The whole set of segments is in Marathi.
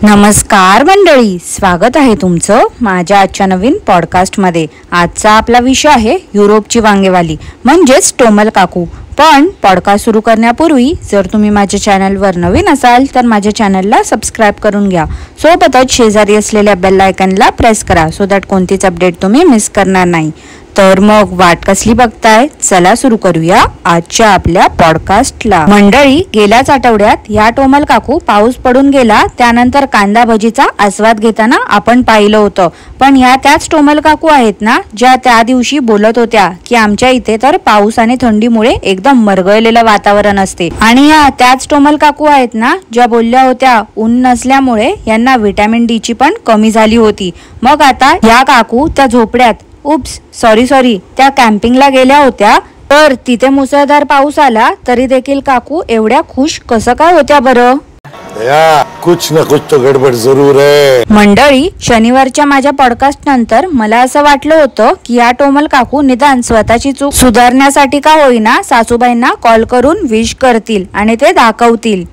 नमस्कार मंडळी, स्वागत आहे तुमचं माझ्या आजच्या नवीन पॉडकास्टमध्ये। आजचा आपला विषय आहे युरोपची वांगेवाली म्हणजेच टोमल काकू। पण पॉडकास्ट सुरू करण्यापूर्वी जर तुम्ही माझ्या चॅनलवर नवीन असाल तर माझ्या चॅनलला सबस्क्राईब करून घ्या। सोबतच शेजारी असलेल्या बेल आयकॉनला प्रेस करा सो दॅट कोणतीच अपडेट तुम्ही मिस करणार नाही। तर मग वाट कसली बघताय, चला सुरू करूया आजच्या आपल्या पॉडकास्टला। मंडळी, गेल्याच आठवड्यात या टोमल काकू पाऊस पडून गेला त्यानंतर कांदा भजीचा आस्वाद घेताना आपण पाहिलं होतं। पण ह्या त्याच टोमल काकू आहेत ना ज्या त्या दिवशी बोलत होत्या की आमच्या इथे तर पाऊस आणि थंडीमुळे एकदम मरगळलेलं वातावरण असते। आणि ह्या त्याच टोमल काकू आहेत ना ज्या बोलल्या होत्या ऊन नसल्यामुळे यांना व्हिटॅमिन डी ची पण कमी झाली होती। मग आता या काकू त्या झोपड्यात सॉरी त्या कॅम्पिंगला गेल्या होत्या, तर तिथे मुसळधार पाऊस आला तरी देखील काकू एवढ्या खुश कसं काय होत्या बरं? कुछ ना कुछ तो गडबड जरूर है। मंडळी, शनिवारच्या माझ्या पॉडकास्ट नंतर मला असं वाटलं होतं की या टोमल काकू निदान स्वतःची चूक सुधारण्यासाठी का होईना सासूबाईंना कॉल करून विश करतील आणि ते दाखवतील,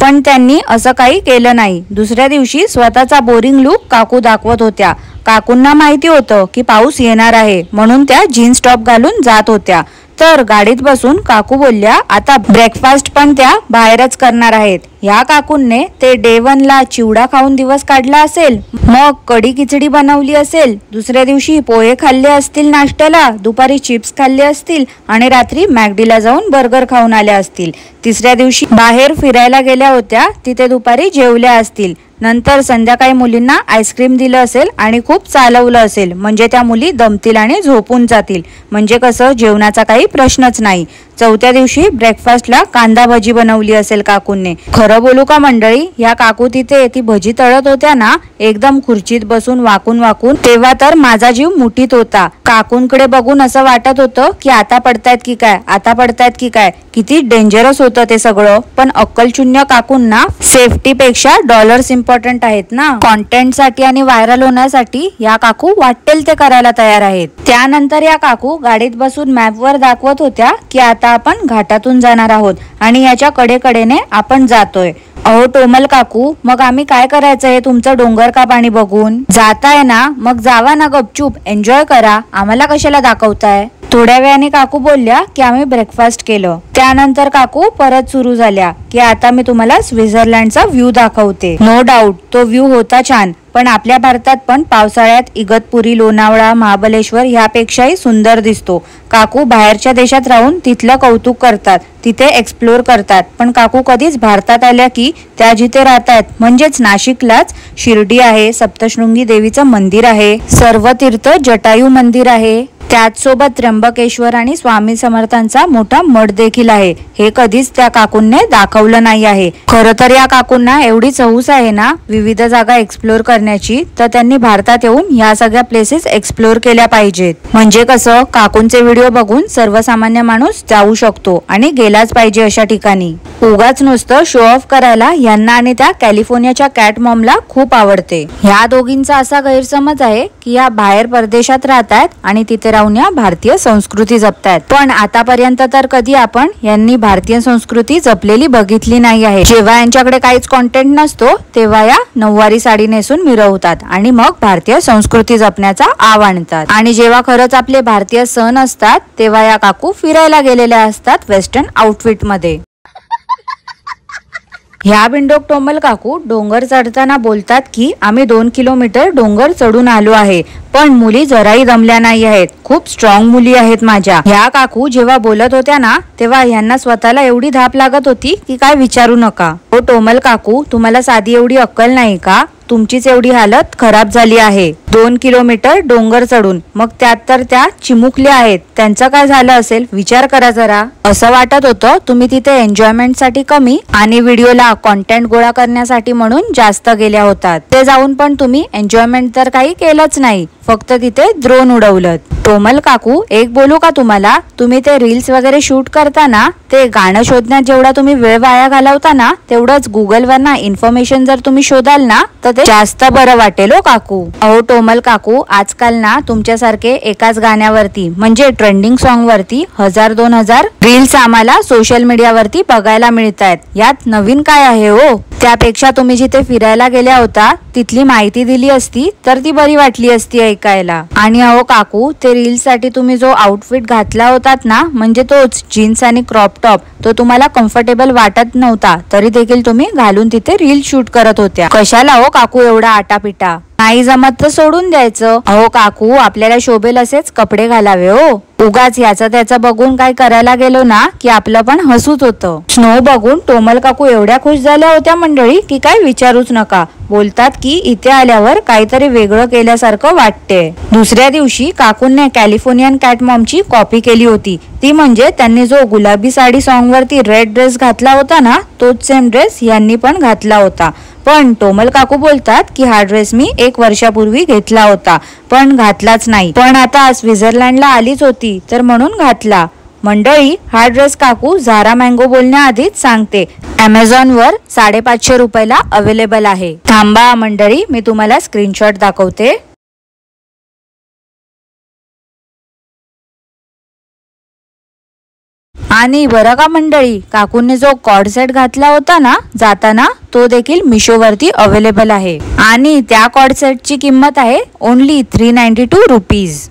पण त्यांनी असं काही केलं नाही। दुसऱ्या दिवशी स्वतःचा बोरिंग लुक काकू दाखवत होत्या। काकूंना माहिती होतं की पाऊस येणार आहे म्हणून त्या जीन्स टॉप घालून जात होत्या। तर गाडीत बसून काकू बोलल्या आता ब्रेकफास्ट पण त्या बाहेरच करणार आहेत। या काकूंने ते डे 1 ला चिवडा खाऊन दिवस काढला असेल, मग कढी खिचडी बनवली असेल, दुसऱ्या दिवशी पोहे खाल्ले असतील नाश्त्याला, दुपारी चिप्स खाल्ले असतील आणि रात्री मॅकडीला जाऊन बर्गर खाऊन आल्या असतील, तिसऱ्या दिवशी बाहेर फिरायला गेल्या होत्या, तिथे दुपारी जेवल्या असतील, नंतर संध्याकाळी मुलींना आईस्क्रीम दिलं असेल आणि खूप चालवलं असेल म्हणजे त्या मुली दमतील आणि झोपून जातील, म्हणजे कसं जेवणाचा काही प्रश्नच नाही। चौथ्या दिवशी ब्रेकफास्टला कांदा भजी बनवली असेल काकूंनी। खरं बोलू का मंडळी, या काकू तिथे ती भजी तळत होत्या ना एकदम खुर्चीत बसून वाकून वाकून, तेव्हा तर माझा जीव मुठीत होता। काकूंकडे बघून असं वाटत होतं की आता पडतायत की काय, किती डेंजरस होतं ते सगळं। पण अक्कलशून्य काकूंना सेफ्टीपेक्षा डॉलर्स इम्पॉर्टंट आहेत ना। कॉन्टेंटसाठी आणि व्हायरल होण्यासाठी या काकू वाटेल ते करायला तयार आहेत। त्यानंतर या काकू गाडीत बसून मॅपवर दाखवत होत्या की आता आपण घाटातून जाणार आहोत आणि याच्या कडेकडेने आपण जातोय। अहो टोमल काकू, मग आम्ही काय करायचं हे तुमचं डोंगर का पाणी बघून? जाताय ना मग जावा ना, गपचूप एन्जॉय करा, आम्हाला कशाला दाखवताय? थोड्या वेळाने काकू बोलल्या की आम्ही ब्रेकफास्ट केलं। त्यानंतर काकू परत सुरू झाल्या की आता मी तुम्हाला स्वित्झर्लंडचा व्ह्यू दाखवते। नो डाऊट तो व्ह्यू होता छान, पण आपल्या भारतात पण पावसाळ्यात इगतपुरी, लोणावळा, महाबलेश्वर ह्यापेक्षाही सुंदर दिसतो। काकू बाहेरच्या देशात राहून तिथलं कौतुक करतात, तिथे एक्सप्लोर करतात, पण काकू कधीच भारतात आल्या की त्या जिथे राहतात म्हणजेच नाशिकलाच शिर्डी आहे, सप्तशृंगी देवीचं मंदिर आहे, सर्वतीर्थ जटायू मंदिर आहे, त्याचसोबत त्र्यंबकेश्वर आणि स्वामी समर्थांचा मोठा मठ देखील आहे। हे कधीच त्या काकूंनी दाखवलं नाही आहे। खरं तर या काकूंना एवढीच हौस आहे ना विविध जागा एक्सप्लोर करण्याची, तर त्यांनी भारतात येऊन या सगळ्या प्लेसेस एक्सप्लोर केल्या पाहिजेत। म्हणजे कसं काकूंचे व्हिडिओ बघून सर्वसामान्य माणूस जाऊ शकतो आणि गेलाच पाहिजे अशा ठिकाणी। उगाच नुसतं शो ऑफ करायला यांना आणि त्या कॅलिफोर्नियाच्या कॅट मॉमला खूप आवडते। ह्या दोघींचा असा गैरसमज आहे की या बाहेर परदेशात राहतात आणि तिथे राहून या भारतीय संस्कृती जपतायत, पण आतापर्यंत तर कधी आपण यांनी भारतीय संस्कृती जपलेली बघितली नाही आहे। जेव्हा यांच्याकडे काहीच कॉन्टेंट नसतो तेव्हा या नऊवारी साडी नेसून मिरवतात आणि मग भारतीय संस्कृती जपण्याचा आव आणतात, आणि जेव्हा खरंच आपले भारतीय सण असतात तेव्हा या काकू फिरायला गेलेल्या असतात वेस्टर्न आउटफिट मध्ये। ह्या बिंडोक टोमल काकू डोंगर चढताना बोलतात की आम्ही 2 किलोमीटर डोंगर चढून आलो आहे, पण मुली जराही दमल्या नाही आहेत, खूप स्ट्रॉंग मुली आहेत माझ्या। ह्या काकू जेव्हा बोलत होत्या ना तेव्हा यांना स्वतःला एवढी धाप लागत होती की काय विचारू नका। ओ टोमल काकू, तुम्हाला साधी एवढी अक्कल नाही का? तुमचीच एवढी हालत खराब झाली आहे 2 किलोमीटर डोंगर चढून, मग त्यात तर त्या चिमुकल्या आहेत, त्यांचं काय झालं असेल विचार करा जरा। असं वाटत होतं तुम्ही तिथे एन्जॉयमेंट साठी कमी आणि व्हिडिओला कॉन्टेंट गोळा करण्यासाठी म्हणून जास्त गेल्या होतात। ते जाऊन पण तुम्ही एन्जॉयमेंट तर काही केलंच नाही, फक्त तिथे ड्रोन उडवलं। टोमल काकू, एक बोलू का तुम्हाला, तुम्ही ते रील्स वगैरे शूट करताना ते गाणं शोधण्यात जेवढा तुम्ही वेळ वाया घालवता ना तेवढंच गुगलवर ना इन्फॉर्मेशन जर तुम्ही शोधाल ना तर ते जास्त बरं वाटेल हो काकू। अहो टोमल काकू, आजकाल ना तुमच्यासारखे एकाच गाण्यावरती म्हणजे ट्रेंडिंग सॉन्ग वरती 1000-2000 रील्स आम्हाला सोशल मीडियावरती बघायला मिळतायत, यात नवीन काय आहे हो? त्यापेक्षा तुम्ही जिथे फिरायला गेल्या होता तिथली माहिती दिली असती तर ती बरी वाटली असती ऐकायला. आणि अहो काकू, ते रील्स साठी तुम्ही जो आउटफिट घातला होतात ना, म्हणजे तोच जीन्स आणि क्रॉप टॉप, तो तुम्हाला कम्फर्टेबल वाटत नव्हता तरी देखील तुम्ही घालून तिथे रील शूट करत होत्या. कशाला हो काकू एवढा आटापिटा? नाही जमत तर सोडून द्यायचं. अहो काकू, आपल्याला शोभेल असेच कपडे घालावे हो. उगाच याचं त्याचं बघून काय करायला गेलो ना की आपलं पण हसूच होतं. स्नो बघून टोमल काकू एवढ्या खुश झाल्या होत्या मंडळी की काय विचारूच नका. बोलतात की इथे आल्यावर काहीतरी वेगळं केल्यासारखं वाटते. दुसऱ्या दिवशी काकूंनी कॅलिफोर्नियन कॅट मॉमची कॉपी केली होती. ती म्हणजे त्यांनी जो गुलाबी साडी सॉन्ग वरती रेड ड्रेस घातला होता ना, तोच सेम ड्रेस यांनी पण घातला होता. पण टोमल काकू बोलतात की हा ड्रेस मी 1 वर्षापूर्वी घेतला होता पण घातलाच नाही. पण आता स्वित्झर्लंडला आलीच होती तर म्हणून घातला. मंडळी, हा ड्रेस काकू झारा मँगो बोलण्याआधीच सांगते Amazon वर 550 रुपयाला अवेलेबल आहे. थांबा मंडळी, मी तुम्हाला स्क्रीनशॉट दाखवते. आणि बरं का मंडळी, काकूंनी जो कॉर्ड सेट घातला होता ना जाताना, तो देखील मिशोवरती अवेलेबल आहे. आणि त्या कॉर्ड सेटची किंमत आहे ओनली 392 रुपीज.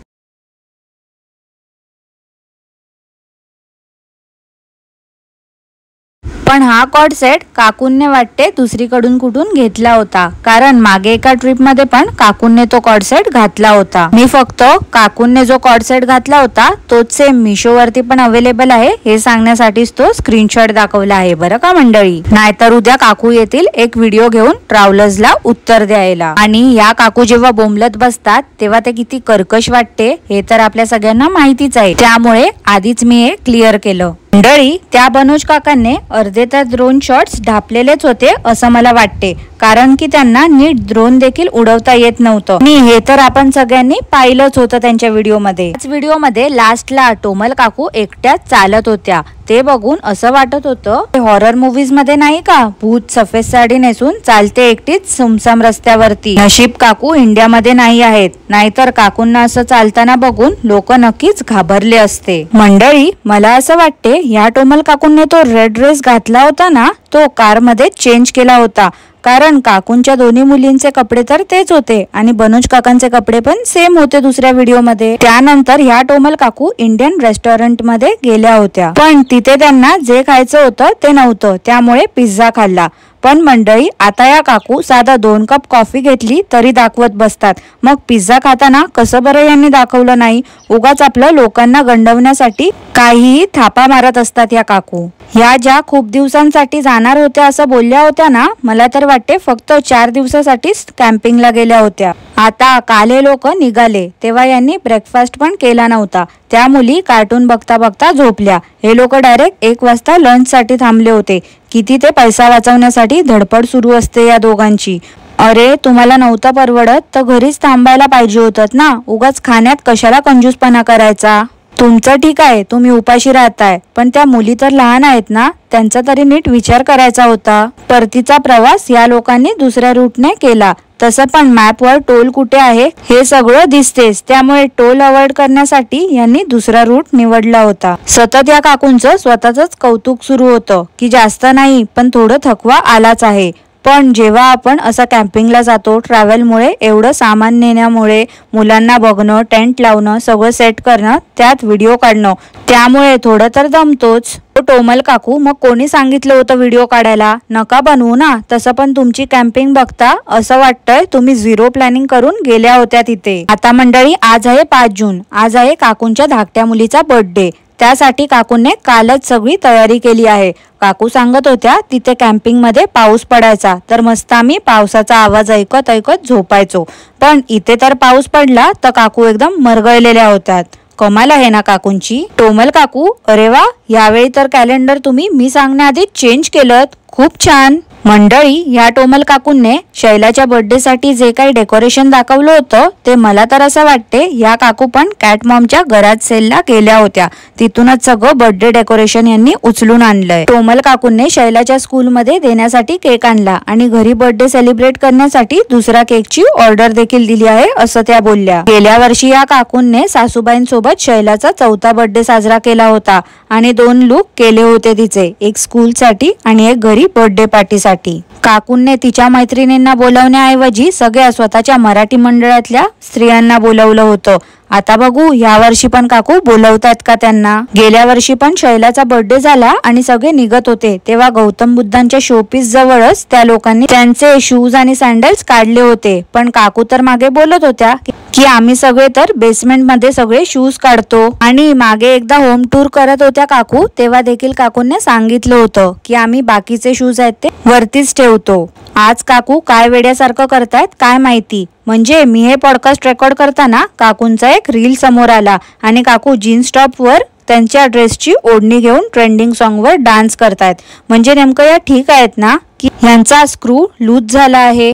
पण हा कॉर्ड सेट काकूंने वाटते दुसरीकडून कुठून घेतला होता, कारण मागे एका ट्रिप मध्ये पण काकूंने तो कॉर्ड सेट घातला होता. मी फक्त काकूंने जो कॉर्ड सेट घातला होता तोच सेम मिशो वरती पण अवेलेबल आहे हे सांगण्यासाठीच तो स्क्रीनशॉट दाखवला आहे बरं का मंडळी. नाहीतर उद्या काकू येतील एक व्हिडिओ घेऊन ट्रॅव्हलर्सला उत्तर द्यायला. आणि या काकू जेव्हा बोंबलत बसतात तेव्हा ते किती कर्कश वाटते हे तर आपल्या सगळ्यांना माहितीच आहे. त्यामुळे आधीच मी हे क्लिअर केलं. मंडळी, त्या बनोज काकांनी अर्धे तर ड्रोन शॉट्स ढापलेलेच होते असं मला वाटते, कारण की त्यांना नीट ड्रोन देखील उडवता येत नव्हतं. आणि हे तर आपण सगळ्यांनी पाहिलंच होतं त्यांच्या व्हिडिओमध्ये. व्हिडिओमध्ये लास्टला टोमल काकू एकट्याच चालत होत्या. ते बघून असं वाटत होतं हॉरर मूवीज मध्ये नाही का, भूत सफेद साडी नेसून चालते एकटीच सुमसाम रस्त्यावरती. नशीब काकू इंडियामध्ये नाही आहेत, नाहीतर काकूंना असं चालताना बघून लोक नक्कीच घाबरले असते. मंडळी, मला असं वाटते ह्या टोमल काकूंनी तो रेड ड्रेस घातला होता ना, तो कार मध्ये चेंज केला होता, कारण काकूंच्या दोन्ही मुलींचे कपडे तर तेच होते आणि बनोज काकांचे कपडे पण सेम होते दुसऱ्या व्हिडिओमध्ये. त्यानंतर ह्या टोमल काकू इंडियन रेस्टॉरंट मध्ये गेल्या होत्या, पण तिथे त्यांना जे खायचं होतं ते नव्हतं, त्यामुळे पिझ्झा खाल्ला. पण मंडळी, आता या काकू साधा 2 कप कॉफी घेतली तरी दाखवत बसतात. मग पिझ्झा खाताना कसं बरं यांनी दाखवलं नाही? उगाच आपलं लोकांना गंडवण्यासाठी काहीही थापा मारत असतात या काकू. ह्या ज्या खूप दिवसांसाठी जाणार होत्या असं बोलल्या होत्या ना, मला तर वाटते फक्त 4 दिवसासाठीच कॅम्पिंगला गेल्या होत्या. आता काल हे लोक निघाले तेव्हा यांनी ब्रेकफास्ट पण केला नव्हता. त्या मुली कार्टून बघता बघता झोपल्या. हे लोक डायरेक्ट 1 वाजता लंच साठी थांबले होते. किती ते पैसा वाचवण्यासाठी धडपड सुरू असते या दोघांची. अरे, तुम्हाला नव्हतं परवडत तर घरीच थांबायला पाहिजे होतं ना, उगाच खाण्यात कशाला कंजूसपणा करायचा. तुमचं ठीक आहे, तुम्ही उपाशी राहताय, पण त्या मुली तर लहान आहेत ना, त्यांचा तरी नीट विचार करायचा होता. परतीचा प्रवास या लोकांनी दुसऱ्या रूटने केला. तसं पण मॅपवर टोल कुठे आहे हे सगळं दिसतेच, त्यामुळे टोल अवॉइड करण्यासाठी यांनी दुसरा रूट निवडला होता. सतत या काकूंचं स्वतःच कौतुक सुरू होतं की जास्त नाही पण थोडं थकवा आलाच आहे. पण जेव्हा आपण असं कॅम्पिंगला जातो, ट्रॅव्हलमुळे एवढं सामान नेण्यामुळे, मुलांना बघणं, टेंट लावणं, सगळं सेट करणं, त्यात व्हिडिओ काढणं, त्यामुळे थोडं तर जमतोच. टोमल काकू, मग कोणी सांगितलं होतं व्हिडिओ काढायला? नका बनवू ना. तसं पण तुमची कॅम्पिंग बघता असं वाटतंय तुम्ही 0 प्लॅनिंग करून गेल्या होत्या तिथे. आता मंडळी, आज आहे 5 जून. आज आहे काकूंच्या धाकट्या मुलीचा बर्थडे. त्यासाठी काकूंनी कालच सगळी तयारी केली आहे. काकू सांगत होत्या तिथे कॅम्पिंग मध्ये पाऊस पडायचा तर मस्त आम्ही पावसाचा आवाज ऐकत ऐकत झोपायचो. पण इथे तर पाऊस पडला तर काकू एकदम मरगळलेल्या होत्या. कमाल आहे ना काकूंची. टोमल काकू, अरे वा, यावेळी तर कॅलेंडर तुम्ही मी सांगण्याआधी चेंज केलं, खूप छान. मंडळी, या टोमल काकूंने शैलाच्या बर्थडे साठी जे काही डेकोरेशन दाखवलं होतं ते मला तर असं वाटते या काकू पण कॅट मॉमच्या गराज सेलला गेल्या होत्या. तिथूनच सगळं बर्थडे डेकोरेशन यांनी उचलून आणलंय. टोमल काकूंनी शैलाच्या स्कूलमध्ये देण्यासाठी केक आणला आणि घरी बर्थडे सेलिब्रेट करण्यासाठी दुसरा केकची ऑर्डर देखील दिली आहे असं त्या बोलल्या. गेल्या वर्षी या काकूंनी सासूबाईंसोबत शैलाचा 4था बर्थडे साजरा केला होता आणि 2 लुक केले होते तिचे, एक स्कूल साठी आणि एक घरी बर्थडे पार्टी साठी. करण्यासाठी. काकूंनी तिच्या मैत्रिणींना बोलवण्याऐवजी सगळ्या स्वतःच्या मराठी मंडळातल्या स्त्रियांना बोलवलं होतं. आता बघू ह्या वर्षी पण काकू बोलवतायत का त्यांना. गेल्या वर्षी पण शैलाचा बर्थडे झाला आणि सगळे निघत होते तेव्हा गौतम बुद्धांच्या शोपीस जवळच त्या लोकांनी त्यांचे शूज आणि सँडल्स काढले होते. पण काकू तर मागे बोलत होत्या की आम्ही सगळे तर बेसमेंट मध्ये सगळे शूज काढतो. आणि मागे एकदा होम टूर करत होत्या काकू तेव्हा देखील काकूंनी सांगितलं होतं की आम्ही बाकीचे शूज आहेत ते वरतीच ठेवतो. आज काकू काय वेड्यासारखं करतायत काय माहिती. म्हणजे मी हे पॉडकास्ट रेकॉर्ड करताना काकूंचा एक रील समोर आला आणि काकू जीन्स टॉप वर त्यांच्या ड्रेसची ओढणी घेऊन ट्रेंडिंग सॉन्ग वर डान्स करतायत. म्हणजे नेमकं या ठीक आहेत ना की ह्यांचा स्क्रू लूज झाला आहे.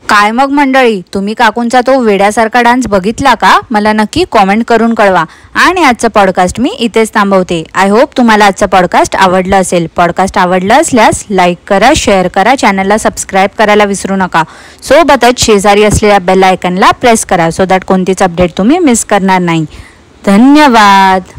काय मग मंडळी, तुम्ही काकूंचा तो वेड्यासारखा डान्स बघितला का? मला नक्की कॉमेंट करून कळवा. आणि आजचं पॉडकास्ट मी इथेच थांबवते. आय होप तुम्हाला आजचं पॉडकास्ट आवडलं असेल. पॉडकास्ट आवडलं असल्यास लाईक करा, शेअर करा, चॅनलला सबस्क्राईब करायला विसरू नका. सोबतच शेजारी असलेल्या बेल आयकनला प्रेस करा सो दॅट कोणतीच अपडेट तुम्ही मिस करणार नाही. धन्यवाद.